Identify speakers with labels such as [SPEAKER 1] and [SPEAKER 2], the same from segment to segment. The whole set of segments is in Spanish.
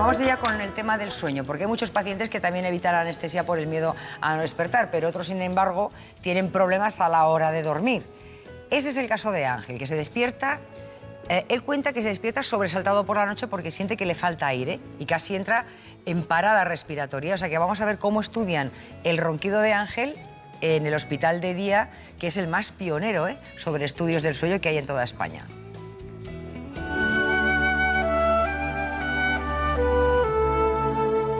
[SPEAKER 1] vamos ya con el tema del sueño, porque hay muchos pacientes que también evitan la anestesia por el miedo a no despertar, pero otros, sin embargo, tienen problemas a la hora de dormir. Ese es el caso de Ángel, que se despierta. Él cuenta que se despierta sobresaltado por la noche porque siente que le falta aire y casi entra en parada respiratoria. O sea que vamos a ver cómo estudian el ronquido de Ángel en el hospital de día, que es el más pionero sobre estudios del sueño que hay en toda España.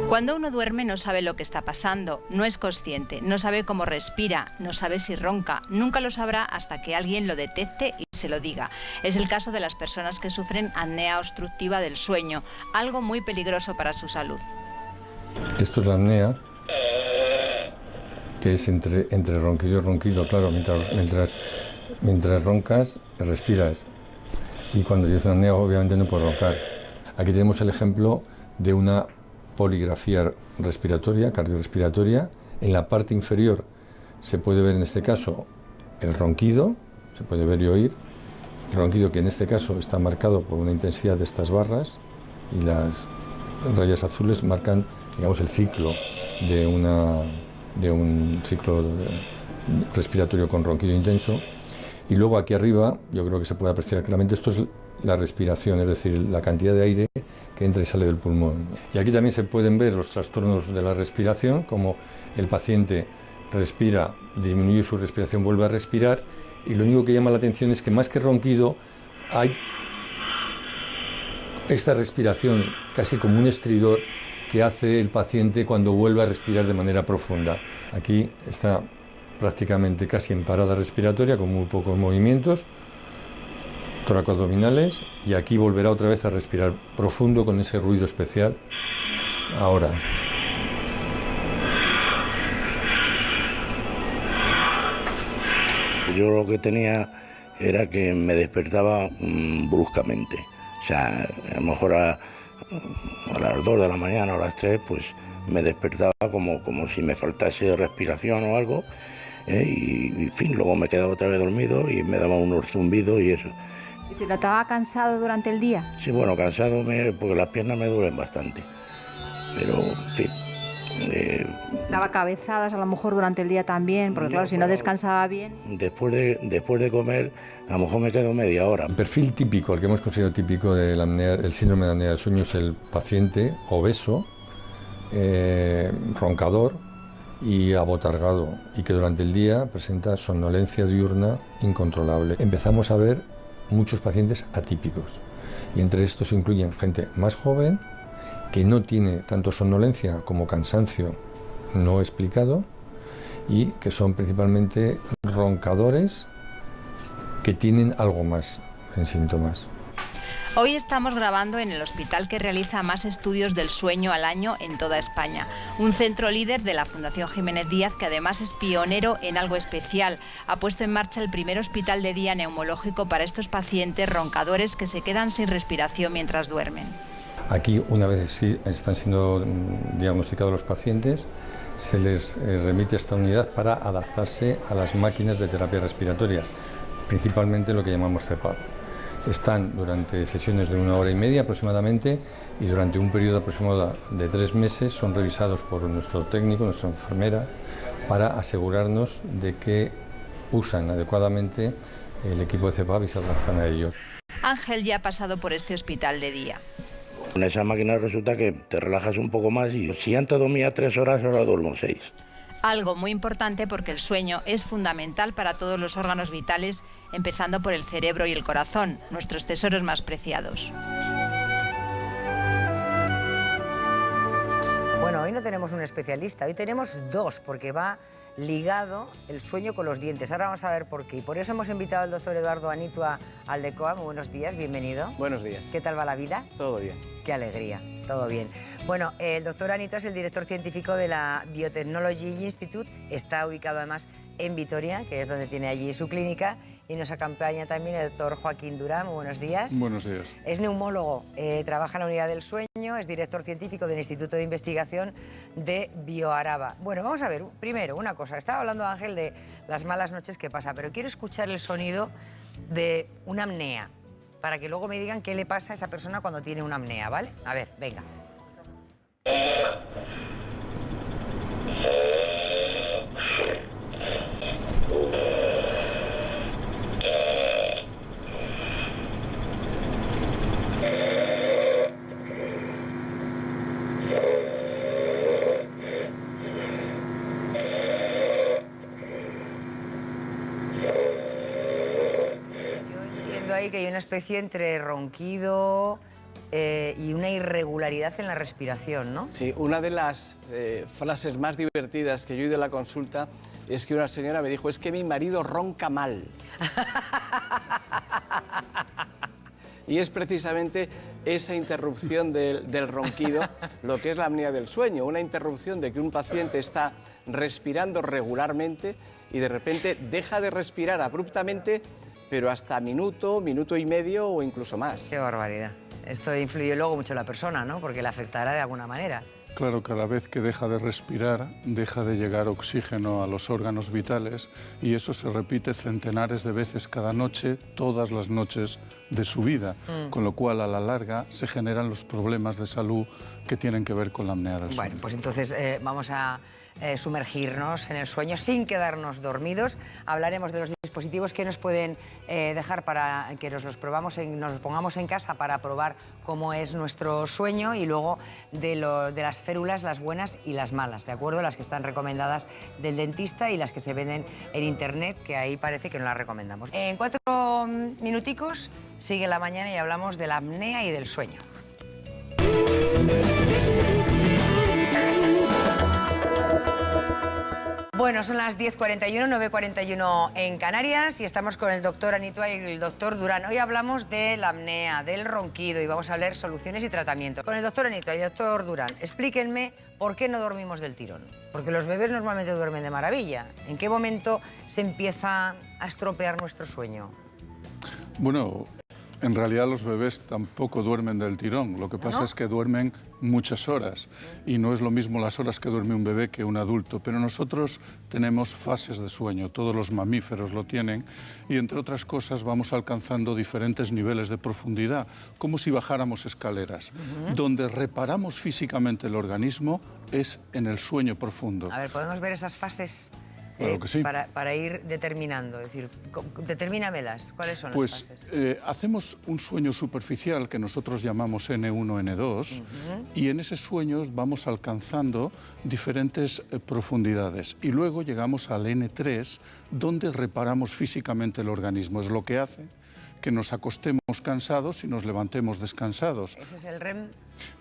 [SPEAKER 2] Cuando uno duerme no sabe lo que está pasando, no es consciente, no sabe cómo respira, no sabe si ronca, nunca lo sabrá hasta que alguien lo detecte y se lo diga. Es el caso de las personas que sufren apnea obstructiva del sueño, algo muy peligroso para su salud.
[SPEAKER 3] Esto es la apnea, que es entre ronquido y ronquido, claro, mientras roncas, respiras. Y cuando tienes una apnea, obviamente no puedes roncar. Aquí tenemos el ejemplo de una poligrafía respiratoria, cardiorrespiratoria. En la parte inferior se puede ver en este caso el ronquido, se puede ver y oír. El ronquido que en este caso está marcado por una intensidad de estas barras y las rayas azules marcan, digamos, el ciclo de un ciclo respiratorio con ronquido intenso. Y luego aquí arriba, yo creo que se puede apreciar claramente, esto es la respiración, es decir, la cantidad de aire que entra y sale del pulmón. Y aquí también se pueden ver los trastornos de la respiración, como el paciente respira, disminuye su respiración, vuelve a respirar, y lo único que llama la atención es que más que ronquido hay esta respiración casi como un estridor que hace el paciente cuando vuelve a respirar de manera profunda. Aquí está prácticamente casi en parada respiratoria, con muy pocos movimientos toracoabdominales, y aquí volverá otra vez a respirar profundo con ese ruido especial. Ahora.
[SPEAKER 4] Yo lo que tenía era que me despertaba bruscamente. O sea, a lo mejor a las 2 de la mañana o a las 3, pues me despertaba como si me faltase respiración o algo. Y en fin, luego me quedaba otra vez dormido y me daba unos zumbidos y eso.
[SPEAKER 2] ¿Y se notaba cansado durante el día?
[SPEAKER 4] Sí, bueno, cansado porque las piernas me duelen bastante. Pero, en fin.
[SPEAKER 2] Daba cabezadas a lo mejor durante el día también, porque claro, si no descansaba bien.
[SPEAKER 4] Después de comer, a lo mejor me quedo media hora.
[SPEAKER 3] El perfil típico, el que hemos considerado típico del síndrome de apnea del sueño, es el paciente obeso, roncador y abotargado, y que durante el día presenta somnolencia diurna incontrolable. Empezamos a ver muchos pacientes atípicos, y entre estos se incluyen gente más joven, que no tiene tanto somnolencia como cansancio no explicado, y que son principalmente roncadores que tienen algo más en síntomas.
[SPEAKER 2] Hoy estamos grabando en el hospital que realiza más estudios del sueño al año en toda España. Un centro líder de la Fundación Jiménez Díaz, que además es pionero en algo especial. Ha puesto en marcha el primer hospital de día neumológico para estos pacientes roncadores que se quedan sin respiración mientras duermen.
[SPEAKER 3] Aquí, una vez sí están siendo diagnosticados los pacientes, se les remite a esta unidad para adaptarse a las máquinas de terapia respiratoria, principalmente lo que llamamos CPAP. Están durante sesiones de 1 hora y media aproximadamente, y durante un periodo aproximado de 3 meses son revisados por nuestro técnico, nuestra enfermera, para asegurarnos de que usan adecuadamente el equipo de CPAP y se adaptan a ellos.
[SPEAKER 2] Ángel ya ha pasado por este hospital de día.
[SPEAKER 4] Con esa máquina resulta que te relajas un poco más, y si antes dormía 3 horas, ahora duermo 6.
[SPEAKER 2] Algo muy importante, porque el sueño es fundamental para todos los órganos vitales, empezando por el cerebro y el corazón, nuestros tesoros más preciados.
[SPEAKER 1] Bueno, hoy no tenemos un especialista, hoy tenemos 2, porque va ligado el sueño con los dientes. Ahora vamos a ver por qué. Y por eso hemos invitado al doctor Eduardo Anitua Aldecoa. Muy buenos días, bienvenido.
[SPEAKER 5] Buenos días.
[SPEAKER 1] ¿Qué tal va la vida?
[SPEAKER 5] Todo bien.
[SPEAKER 1] Qué alegría, todo bien. Bueno, el doctor Anitua es el director científico de la Biotechnology Institute. Está ubicado además en Vitoria, que es donde tiene allí su clínica. Y nos acompaña también el doctor Joaquín Durán. Muy buenos días.
[SPEAKER 6] Buenos días.
[SPEAKER 1] Es neumólogo, trabaja en la unidad del sueño, es director científico del Instituto de Investigación de Bioaraba. Bueno, vamos a ver, primero, una cosa. Estaba hablando Ángel de las malas noches que pasa, pero quiero escuchar el sonido de una apnea, para que luego me digan qué le pasa a esa persona cuando tiene una apnea, ¿vale? A ver, venga. Ahí que hay una especie entre ronquido y una irregularidad en la respiración, ¿no?
[SPEAKER 5] Sí, una de las frases más divertidas que yo he oído en la consulta es que una señora me dijo, es que mi marido ronca mal. Y es precisamente esa interrupción del ronquido lo que es la apnea del sueño, una interrupción de que un paciente está respirando regularmente y de repente deja de respirar abruptamente, pero hasta minuto, minuto y medio o incluso más.
[SPEAKER 1] Qué barbaridad. Esto influye luego mucho en la persona, ¿no? Porque le afectará de alguna manera.
[SPEAKER 6] Claro, cada vez que deja de respirar, deja de llegar oxígeno a los órganos vitales y eso se repite centenares de veces cada noche, todas las noches de su vida, con lo cual a la larga se generan los problemas de salud que tienen que ver con la apnea del sueño.
[SPEAKER 1] Bueno, pues entonces vamos a sumergirnos en el sueño sin quedarnos dormidos. Hablaremos de los dispositivos que nos pueden dejar para que nos los pongamos en casa para probar cómo es nuestro sueño y luego de las férulas, las buenas y las malas, ¿de acuerdo? Las que están recomendadas del dentista y las que se venden en internet, que ahí parece que no las recomendamos. En 4 minuticos sigue la mañana y hablamos de la apnea y del sueño. Bueno, son las 10:41, 9:41 en Canarias y estamos con el doctor Anitua y el doctor Durán. Hoy hablamos de la apnea, del ronquido y vamos a hablar soluciones y tratamiento. Con el doctor Anitua y el doctor Durán, explíquenme por qué no dormimos del tirón. Porque los bebés normalmente duermen de maravilla. ¿En qué momento se empieza a estropear nuestro sueño?
[SPEAKER 6] Bueno, en realidad los bebés tampoco duermen del tirón. Lo que pasa es que duermen muchas horas y no es lo mismo las horas que duerme un bebé que un adulto. Pero nosotros tenemos fases de sueño, todos los mamíferos lo tienen y entre otras cosas vamos alcanzando diferentes niveles de profundidad, como si bajáramos escaleras. Donde reparamos físicamente el organismo es en el sueño profundo.
[SPEAKER 1] A ver, ¿podemos ver esas fases?
[SPEAKER 6] Claro que sí.
[SPEAKER 1] Para ir determinando, es decir, determínamelas, ¿cuáles son las fases?
[SPEAKER 6] Hacemos un sueño superficial que nosotros llamamos N1, N2, y en ese sueño vamos alcanzando diferentes profundidades. Y luego llegamos al N3, donde reparamos físicamente el organismo. Es lo que hace que nos acostemos cansados y nos levantemos descansados.
[SPEAKER 1] ¿Ese es el REM?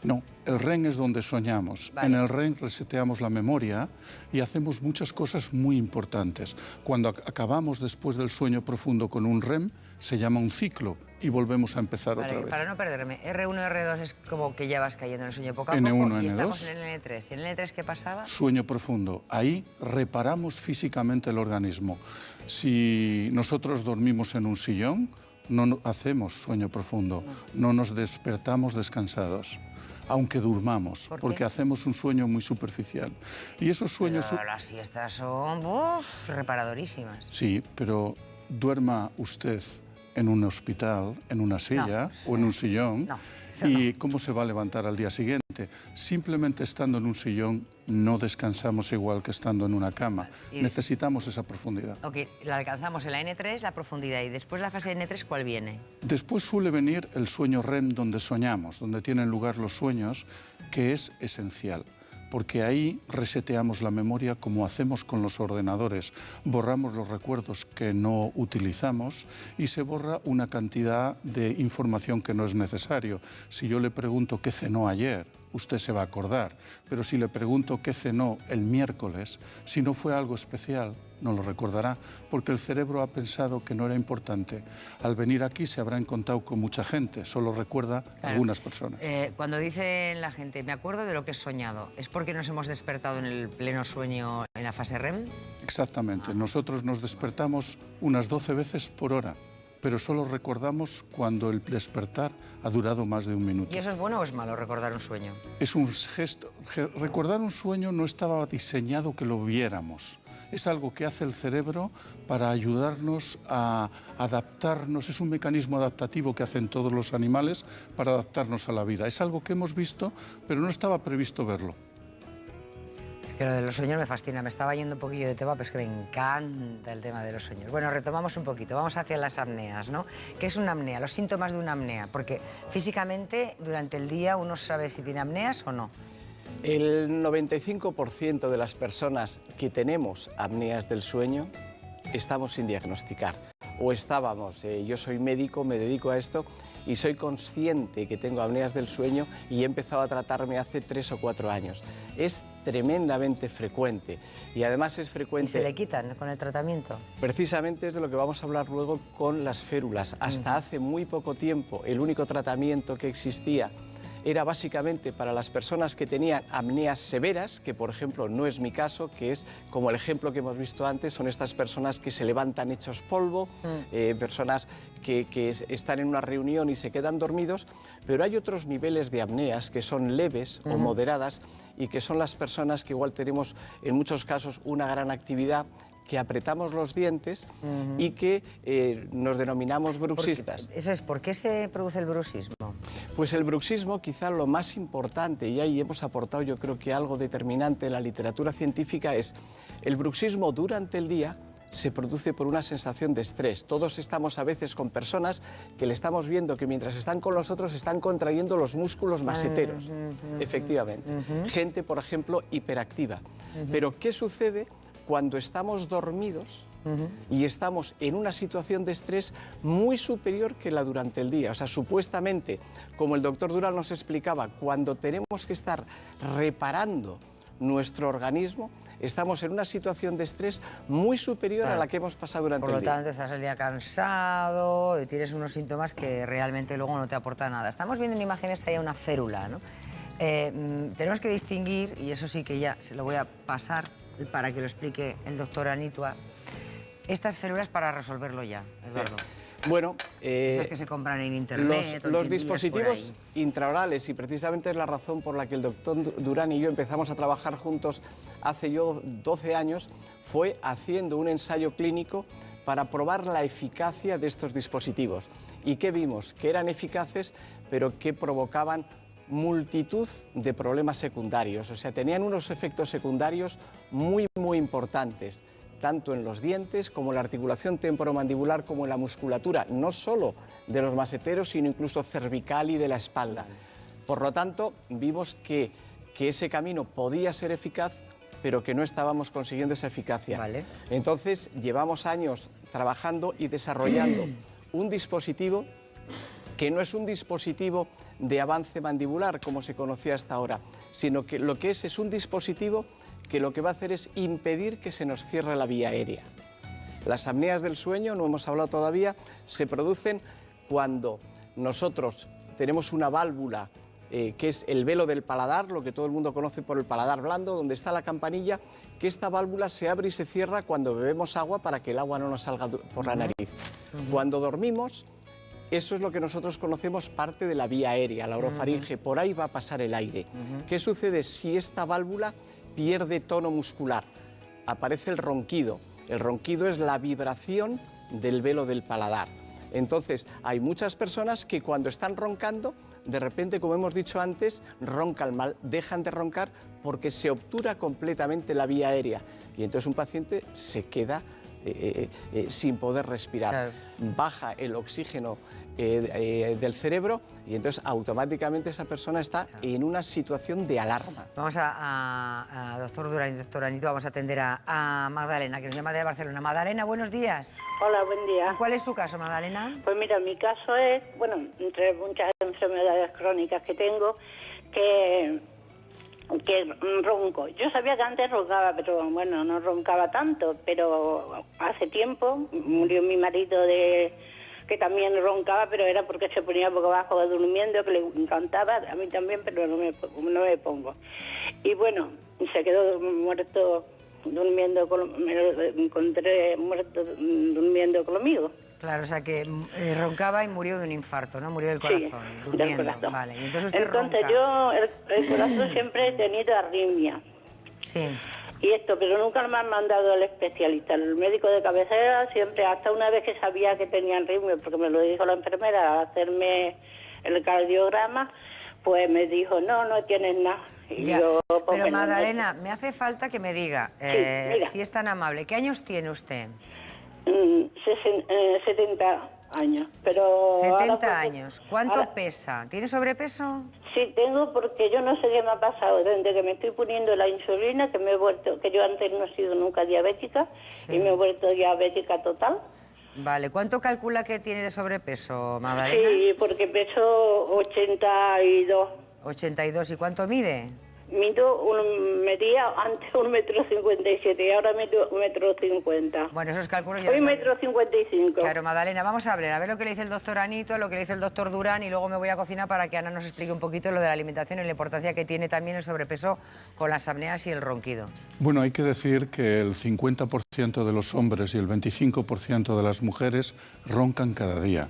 [SPEAKER 6] No, el REM es donde soñamos. Vale. En el REM reseteamos la memoria y hacemos muchas cosas muy importantes. Cuando acabamos después del sueño profundo con un REM, se llama un ciclo y volvemos a empezar otra vez.
[SPEAKER 1] Para no perderme, R1, R2 es como que ya vas cayendo en el sueño poco a
[SPEAKER 6] N1,
[SPEAKER 1] poco
[SPEAKER 6] N2,
[SPEAKER 1] y estamos en el N3. ¿Y en el N3 qué pasaba?
[SPEAKER 6] Sueño profundo. Ahí reparamos físicamente el organismo. Si nosotros dormimos en un sillón, no hacemos sueño profundo, no nos despertamos descansados, aunque durmamos, porque hacemos un sueño muy superficial. Y esos sueños...
[SPEAKER 1] Pero las siestas son reparadorísimas.
[SPEAKER 6] Sí, pero duerma usted en un hospital, en una silla o en un sillón, ¿y cómo se va a levantar al día siguiente? Simplemente estando en un sillón no descansamos igual que estando en una cama. Necesitamos esa profundidad.
[SPEAKER 1] Ok, la alcanzamos en la N3, la profundidad, y después la fase N3, ¿cuál viene?
[SPEAKER 6] Después suele venir el sueño REM, donde soñamos, donde tienen lugar los sueños, que es esencial. Porque ahí reseteamos la memoria como hacemos con los ordenadores. Borramos los recuerdos que no utilizamos y se borra una cantidad de información que no es necesario. Si yo le pregunto qué cenó ayer, usted se va a acordar. Pero si le pregunto qué cenó el miércoles, si no fue algo especial, no lo recordará, porque el cerebro ha pensado que no era importante. Al venir aquí se habrá encontrado con mucha gente, solo recuerda algunas personas.
[SPEAKER 1] Cuando dicen la gente, me acuerdo de lo que he soñado, ¿es porque nos hemos despertado en el pleno sueño en la fase REM?
[SPEAKER 6] Exactamente. Nosotros nos despertamos unas 12 veces por hora, pero solo recordamos cuando el despertar ha durado más de un minuto.
[SPEAKER 1] ¿Y eso es bueno o es malo, recordar un sueño?
[SPEAKER 6] Es un gesto. Recordar un sueño no estaba diseñado que lo viéramos, es algo que hace el cerebro para ayudarnos a adaptarnos, es un mecanismo adaptativo que hacen todos los animales para adaptarnos a la vida. Es algo que hemos visto, pero no estaba previsto verlo.
[SPEAKER 1] Que lo de los sueños me fascina, me estaba yendo un poquillo de tema, pero es que me encanta el tema de los sueños. Bueno, retomamos un poquito, vamos hacia las apneas, ¿no? ¿Qué es una apnea? Los síntomas de una apnea, porque físicamente durante el día uno sabe si tiene apneas o no.
[SPEAKER 5] El 95% de las personas que tenemos apneas del sueño estamos sin diagnosticar. O estábamos, yo soy médico, me dedico a esto y soy consciente que tengo apneas del sueño y he empezado a tratarme hace 3 o 4 años. Es tremendamente frecuente y además es frecuente...
[SPEAKER 1] ¿Y se le quitan con el tratamiento?
[SPEAKER 5] Precisamente es de lo que vamos a hablar luego con las férulas. Hasta hace muy poco tiempo el único tratamiento que existía era básicamente para las personas que tenían apneas severas, que por ejemplo no es mi caso, que es como el ejemplo que hemos visto antes, son estas personas que se levantan hechos polvo, personas que están en una reunión y se quedan dormidos, pero hay otros niveles de apneas que son leves o moderadas y que son las personas que igual tenemos en muchos casos una gran actividad, que apretamos los dientes y que nos denominamos bruxistas.
[SPEAKER 1] Eso es, ¿por qué se produce el bruxismo?
[SPEAKER 5] Pues el bruxismo, quizá lo más importante, y ahí hemos aportado yo creo que algo determinante en la literatura científica, es el bruxismo durante el día se produce por una sensación de estrés. Todos estamos a veces con personas que le estamos viendo que mientras están con nosotros están contrayendo los músculos maseteros, efectivamente. Gente, por ejemplo, hiperactiva. Pero ¿qué sucede cuando estamos dormidos y estamos en una situación de estrés muy superior que la durante el día? O sea, supuestamente, como el doctor Durán nos explicaba, cuando tenemos que estar reparando nuestro organismo, estamos en una situación de estrés muy superior a la que hemos pasado durante el día.
[SPEAKER 1] Por lo tanto, estás el día cansado y tienes unos síntomas que realmente luego no te aportan nada. Estamos viendo en imágenes ahí una férula, ¿no? Tenemos que distinguir, y eso sí que ya se lo voy a pasar para que lo explique el doctor Anitua, estas férulas para resolverlo ya, Eduardo.
[SPEAKER 5] Sí. Bueno,
[SPEAKER 1] estas que se compran en internet.
[SPEAKER 5] Los dispositivos intraorales, y precisamente es la razón por la que el doctor Durán y yo empezamos a trabajar juntos hace 12 años, fue haciendo un ensayo clínico para probar la eficacia de estos dispositivos. ¿Y qué vimos? Que eran eficaces, pero que provocaban multitud de problemas secundarios, o sea, tenían unos efectos secundarios muy importantes, tanto en los dientes como en la articulación temporomandibular como en la musculatura, no solo de los maseteros, sino incluso cervical y de la espalda. Por lo tanto, vimos que ese camino podía ser eficaz, pero que no estábamos consiguiendo esa eficacia. Entonces, llevamos años trabajando y desarrollando un dispositivo que no es un dispositivo de avance mandibular, como se conocía hasta ahora, sino que lo que es un dispositivo que lo que va a hacer es impedir que se nos cierre la vía aérea. Las apneas del sueño, no hemos hablado todavía, se producen cuando nosotros tenemos una válvula que es el velo del paladar, lo que todo el mundo conoce por el paladar blando, donde está la campanilla, que esta válvula se abre y se cierra cuando bebemos agua para que el agua no nos salga por la nariz. Cuando dormimos, eso es lo que nosotros conocemos parte de la vía aérea, la orofaringe, por ahí va a pasar el aire. ¿Qué sucede si esta válvula pierde tono muscular? Aparece el ronquido. El ronquido es la vibración del velo del paladar. Entonces, hay muchas personas que cuando están roncando, de repente, como hemos dicho antes, roncan mal, dejan de roncar porque se obtura completamente la vía aérea. Y entonces un paciente se queda sin poder respirar. Claro. Baja el oxígeno del cerebro y entonces automáticamente esa persona está en una situación de alarma.
[SPEAKER 1] Vamos a doctor Durán y doctor Anito, vamos a atender a Magdalena, que nos llama de Barcelona. Magdalena, buenos días.
[SPEAKER 7] Hola, buen día.
[SPEAKER 1] ¿Cuál es su caso, Magdalena?
[SPEAKER 7] Pues mira, mi caso es, bueno, entre muchas enfermedades crónicas que tengo, que ronco. Yo sabía que antes roncaba, pero bueno, no roncaba tanto, pero hace tiempo murió mi marido que también roncaba, pero era porque se ponía boca abajo durmiendo, que le encantaba, a mí también, pero no me pongo. Y bueno, se quedó muerto durmiendo, me lo encontré muerto durmiendo conmigo.
[SPEAKER 1] Claro, o sea que roncaba y murió de un infarto, ¿no? Murió del corazón, sí, durmiendo. Del corazón. Vale, y entonces usted ronca.
[SPEAKER 7] Yo el corazón siempre he tenido arritmia.
[SPEAKER 1] Sí.
[SPEAKER 7] Y esto, pero nunca me han mandado al especialista. El médico de cabecera siempre, hasta una vez que sabía que tenía arritmia, porque me lo dijo la enfermera, al hacerme el cardiograma, pues me dijo, no tienes nada. Y yo, pues,
[SPEAKER 1] pero Magdalena, me hace falta que me diga, si es tan amable, ¿qué años tiene usted?
[SPEAKER 7] 70 años. Pero
[SPEAKER 1] 70 años. ¿Cuánto pesa? ¿Tiene sobrepeso?
[SPEAKER 7] Sí, tengo, porque yo no sé qué me ha pasado desde que me estoy poniendo la insulina, que me he vuelto, que yo antes no he sido nunca diabética, y me he vuelto diabética total.
[SPEAKER 1] Vale, ¿cuánto calcula que tiene de sobrepeso, Magdalena?
[SPEAKER 7] Sí, porque peso 82.
[SPEAKER 1] 82, ¿y cuánto mide?
[SPEAKER 7] Medía antes 1,57 m y ahora mido 1,50 m.
[SPEAKER 1] Bueno, esos cálculos ya
[SPEAKER 7] Hoy
[SPEAKER 1] los
[SPEAKER 7] 1,55 m.
[SPEAKER 1] Claro, Magdalena, vamos a hablar, a ver lo que le dice el doctor Anito, lo que le dice el doctor Durán, y luego me voy a cocinar para que Ana nos explique un poquito lo de la alimentación y la importancia que tiene también el sobrepeso con las apneas y el ronquido.
[SPEAKER 6] Bueno, hay que decir que el 50% de los hombres y el 25% de las mujeres roncan cada día.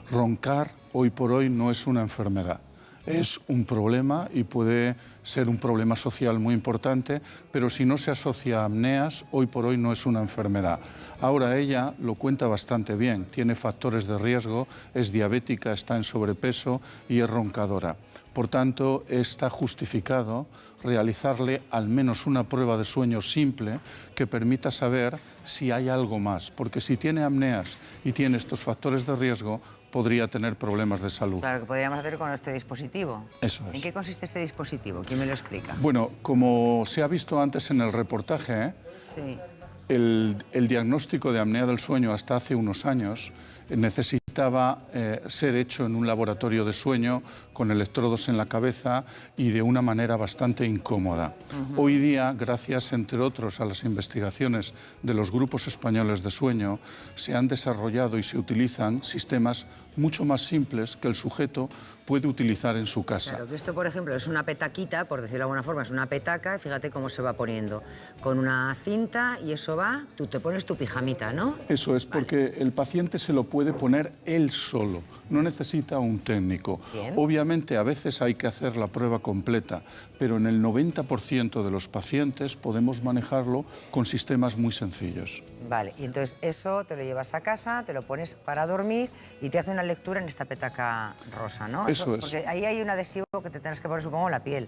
[SPEAKER 6] Roncar hoy por hoy no es una enfermedad. Es un problema y puede ser un problema social muy importante, pero si no se asocia a apneas, hoy por hoy no es una enfermedad. Ahora ella lo cuenta bastante bien, tiene factores de riesgo, es diabética, está en sobrepeso y es roncadora. Por tanto, está justificado realizarle al menos una prueba de sueño simple que permita saber si hay algo más, porque si tiene apneas y tiene estos factores de riesgo, podría tener problemas de salud.
[SPEAKER 1] Claro, que podríamos hacer con este dispositivo.
[SPEAKER 6] Eso es.
[SPEAKER 1] ¿En qué consiste este dispositivo? ¿Quién me lo explica?
[SPEAKER 6] Bueno, como se ha visto antes en el reportaje,
[SPEAKER 1] Sí.
[SPEAKER 6] el diagnóstico de apnea del sueño hasta hace unos años necesitaba ser hecho en un laboratorio de sueño con electrodos en la cabeza y de una manera bastante incómoda. Hoy día, gracias entre otros a las investigaciones de los grupos españoles de sueño, se han desarrollado y se utilizan sistemas mucho más simples que el sujeto puede utilizar en su casa.
[SPEAKER 1] Claro, que esto, por ejemplo, es una petaquita, por decirlo de alguna forma, es una petaca, fíjate cómo se va poniendo, con una cinta y eso va, tú te pones tu pijamita, ¿no?
[SPEAKER 6] Eso es, porque el paciente se lo puede poner él solo, no necesita un técnico.
[SPEAKER 1] Bien.
[SPEAKER 6] Obviamente a veces hay que hacer la prueba completa, pero en el 90% de los pacientes podemos manejarlo con sistemas muy sencillos.
[SPEAKER 1] Vale, y entonces eso te lo llevas a casa, te lo pones para dormir y te hace una lectura en esta petaca rosa, ¿no?
[SPEAKER 6] Eso es.
[SPEAKER 1] Porque ahí hay un adhesivo que te tendrás que poner, supongo, en la piel.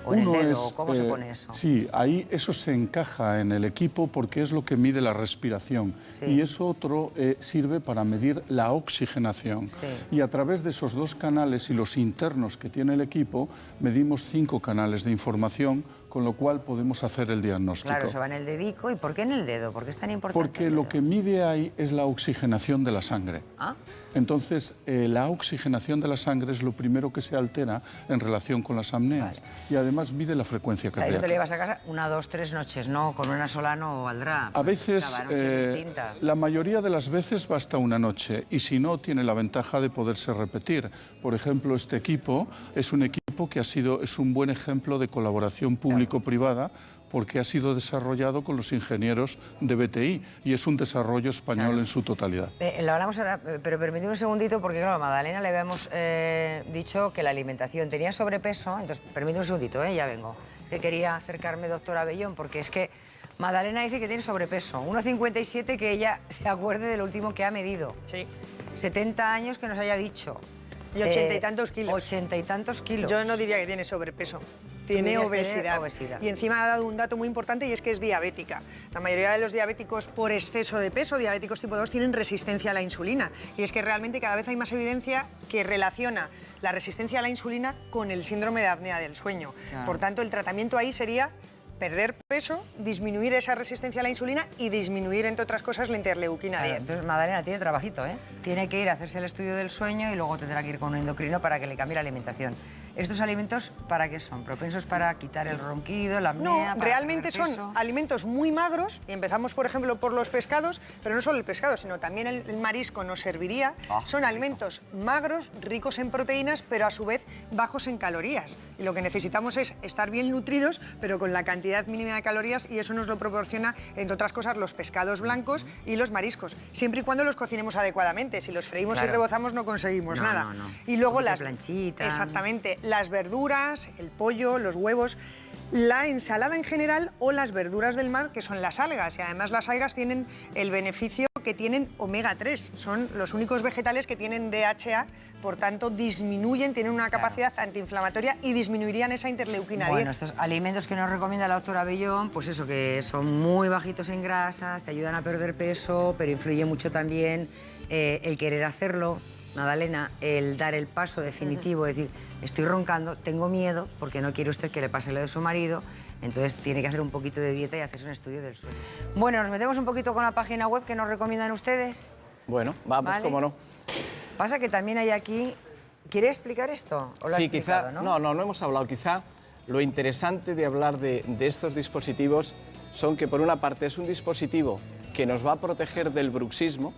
[SPEAKER 1] ¿O en el dedo? ¿Cómo se pone eso?
[SPEAKER 6] Sí, ahí eso se encaja en el equipo porque es lo que mide la respiración.
[SPEAKER 1] Sí.
[SPEAKER 6] Y eso otro sirve para medir la oxigenación.
[SPEAKER 1] Sí.
[SPEAKER 6] Y a través de esos dos canales y los internos que tiene el equipo, medimos 5 canales de información, con lo cual podemos hacer el diagnóstico.
[SPEAKER 1] Claro, eso va en el dedico. ¿Y por qué en el dedo? ¿Por qué es tan importante?
[SPEAKER 6] Porque lo que mide ahí es la oxigenación de la sangre.
[SPEAKER 1] ¿Ah?
[SPEAKER 6] Entonces, la oxigenación de la sangre es lo primero que se altera en relación con las apneas.
[SPEAKER 1] Vale.
[SPEAKER 6] Y además mide la frecuencia
[SPEAKER 1] O sea,
[SPEAKER 6] cardíaca.
[SPEAKER 1] eso te lo llevas a casa 1, 2, 3 noches, ¿no? Con una sola no valdrá.
[SPEAKER 6] A veces,
[SPEAKER 1] Cada noche es distinta.
[SPEAKER 6] la mayoría de las veces basta una noche y si no, tiene la ventaja de poderse repetir. Por ejemplo, este equipo es un equipo que es un buen ejemplo de colaboración público-privada porque ha sido desarrollado con los ingenieros de BTI y es un desarrollo español en su totalidad.
[SPEAKER 1] Lo hablamos ahora, pero permíteme un segundito porque, claro, a Magdalena le habíamos dicho que la alimentación tenía sobrepeso, entonces permíteme un segundito, ya vengo. Que quería acercarme, doctora Bellón, porque es que Magdalena dice que tiene sobrepeso, 1,57, que ella se acuerde del último que ha medido.
[SPEAKER 8] Sí.
[SPEAKER 1] 70 años que nos haya dicho.
[SPEAKER 8] Y 80 y tantos kilos.
[SPEAKER 1] 80 y tantos kilos.
[SPEAKER 8] Yo no diría que tiene sobrepeso, tiene
[SPEAKER 1] dirías que
[SPEAKER 8] obesidad.
[SPEAKER 1] tiene obesidad.
[SPEAKER 8] Y encima ha dado un dato muy importante y es que es diabética. La mayoría de los diabéticos por exceso de peso, diabéticos tipo 2, tienen resistencia a la insulina. Y es que realmente cada vez hay más evidencia que relaciona la resistencia a la insulina con el síndrome de apnea del sueño.
[SPEAKER 1] Claro.
[SPEAKER 8] Por tanto, el tratamiento ahí sería perder peso, disminuir esa resistencia a la insulina y disminuir, entre otras cosas, la interleuquina
[SPEAKER 1] Claro,
[SPEAKER 8] 10.
[SPEAKER 1] entonces Magdalena tiene trabajito, ¿eh? Tiene que ir a hacerse el estudio del sueño y luego tendrá que ir con un endocrino para que le cambie la alimentación. ¿Estos alimentos para qué son? ¿Propensos para quitar el ronquido, la apnea?
[SPEAKER 8] No,
[SPEAKER 1] para
[SPEAKER 8] realmente
[SPEAKER 1] perder
[SPEAKER 8] son
[SPEAKER 1] peso?
[SPEAKER 8] alimentos muy magros y empezamos, por ejemplo, por los pescados, pero no solo el pescado, sino también el marisco nos serviría. Son alimentos magros, ricos en proteínas, pero a su vez bajos en calorías. Y lo que necesitamos es estar bien nutridos, pero con la cantidad mínima de calorías y eso nos lo proporciona, entre otras cosas, los pescados blancos y los mariscos, siempre y cuando los cocinemos adecuadamente. Si los freímos
[SPEAKER 1] Claro.
[SPEAKER 8] y rebozamos no conseguimos
[SPEAKER 1] No,
[SPEAKER 8] nada.
[SPEAKER 1] no, no.
[SPEAKER 8] Y luego
[SPEAKER 1] Un poquito
[SPEAKER 8] las
[SPEAKER 1] planchita.
[SPEAKER 8] Exactamente, las verduras, el pollo, los huevos. la ensalada en general o las verduras del mar, que son las algas. Y además las algas tienen el beneficio que tienen omega 3. Son los únicos vegetales que tienen DHA, por tanto disminuyen, tienen una capacidad antiinflamatoria y disminuirían esa interleuquina 10.
[SPEAKER 1] Bueno, estos alimentos que nos recomienda la doctora Bellón, pues eso, que son muy bajitos en grasas, te ayudan a perder peso, pero influye mucho también el querer hacerlo, Madalena, el dar el paso definitivo, decir, estoy roncando, tengo miedo, porque no quiere usted que le pase lo de su marido, entonces tiene que hacer un poquito de dieta y hacerse un estudio del sueño. Bueno, nos metemos un poquito con la página web que nos recomiendan ustedes.
[SPEAKER 5] Bueno, vamos,
[SPEAKER 1] ¿Vale?
[SPEAKER 5] cómo no.
[SPEAKER 1] Pasa que también hay aquí... ¿Quiere explicar esto? ¿O lo ha
[SPEAKER 5] Sí,
[SPEAKER 1] explicado,
[SPEAKER 5] quizá,
[SPEAKER 1] no?
[SPEAKER 5] no hemos hablado. Quizá lo interesante de hablar de estos dispositivos son que, por una parte, es un dispositivo que nos va a proteger del bruxismo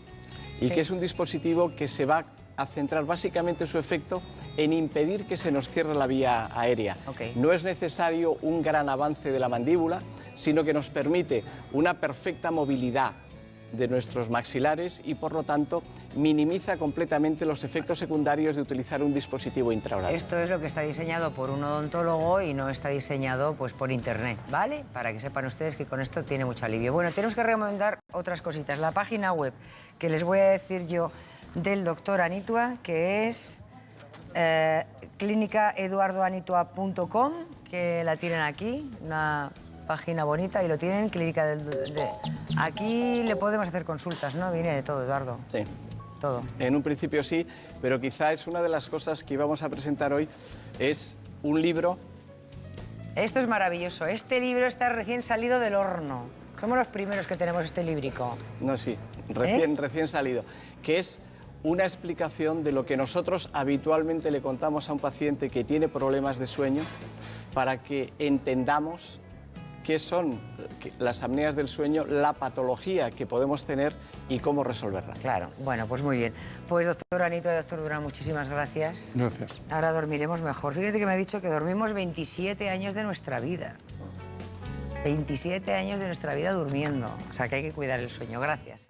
[SPEAKER 5] y
[SPEAKER 1] Sí.
[SPEAKER 5] que es un dispositivo que se va a centrar básicamente su efecto en impedir que se nos cierre la vía aérea.
[SPEAKER 1] Ok.
[SPEAKER 5] No es necesario un gran avance de la mandíbula, sino que nos permite una perfecta movilidad de nuestros maxilares y, por lo tanto, minimiza completamente los efectos secundarios de utilizar un dispositivo intraoral.
[SPEAKER 1] Esto es lo que está diseñado por un odontólogo y no está diseñado pues, por internet, ¿vale? Para que sepan ustedes que con esto tiene mucho alivio. Bueno, tenemos que recomendar otras cositas. La página web que les voy a decir yo del doctor Anitua, que es clínicaeduardoanitua.com, que la tienen aquí, una página bonita, y lo tienen, clínica Aquí le podemos hacer consultas, ¿no? Viene de todo, Eduardo.
[SPEAKER 5] Sí.
[SPEAKER 1] Todo.
[SPEAKER 5] En un principio sí, pero quizá es una de las cosas que íbamos a presentar hoy, es un libro.
[SPEAKER 1] Esto es maravilloso. Este libro está recién salido del horno. Somos los primeros que tenemos este líbrico.
[SPEAKER 5] No, sí, recién salido, que es una explicación de lo que nosotros habitualmente le contamos a un paciente que tiene problemas de sueño para que entendamos qué son las apneas del sueño, la patología que podemos tener y cómo resolverla.
[SPEAKER 1] Claro, bueno, pues muy bien. Pues doctor Anito y doctor Durán, muchísimas gracias.
[SPEAKER 6] Gracias.
[SPEAKER 1] Ahora dormiremos mejor. Fíjate que me ha dicho que dormimos 27 años de nuestra vida. 27 años de nuestra vida durmiendo. O sea que hay que cuidar el sueño. Gracias.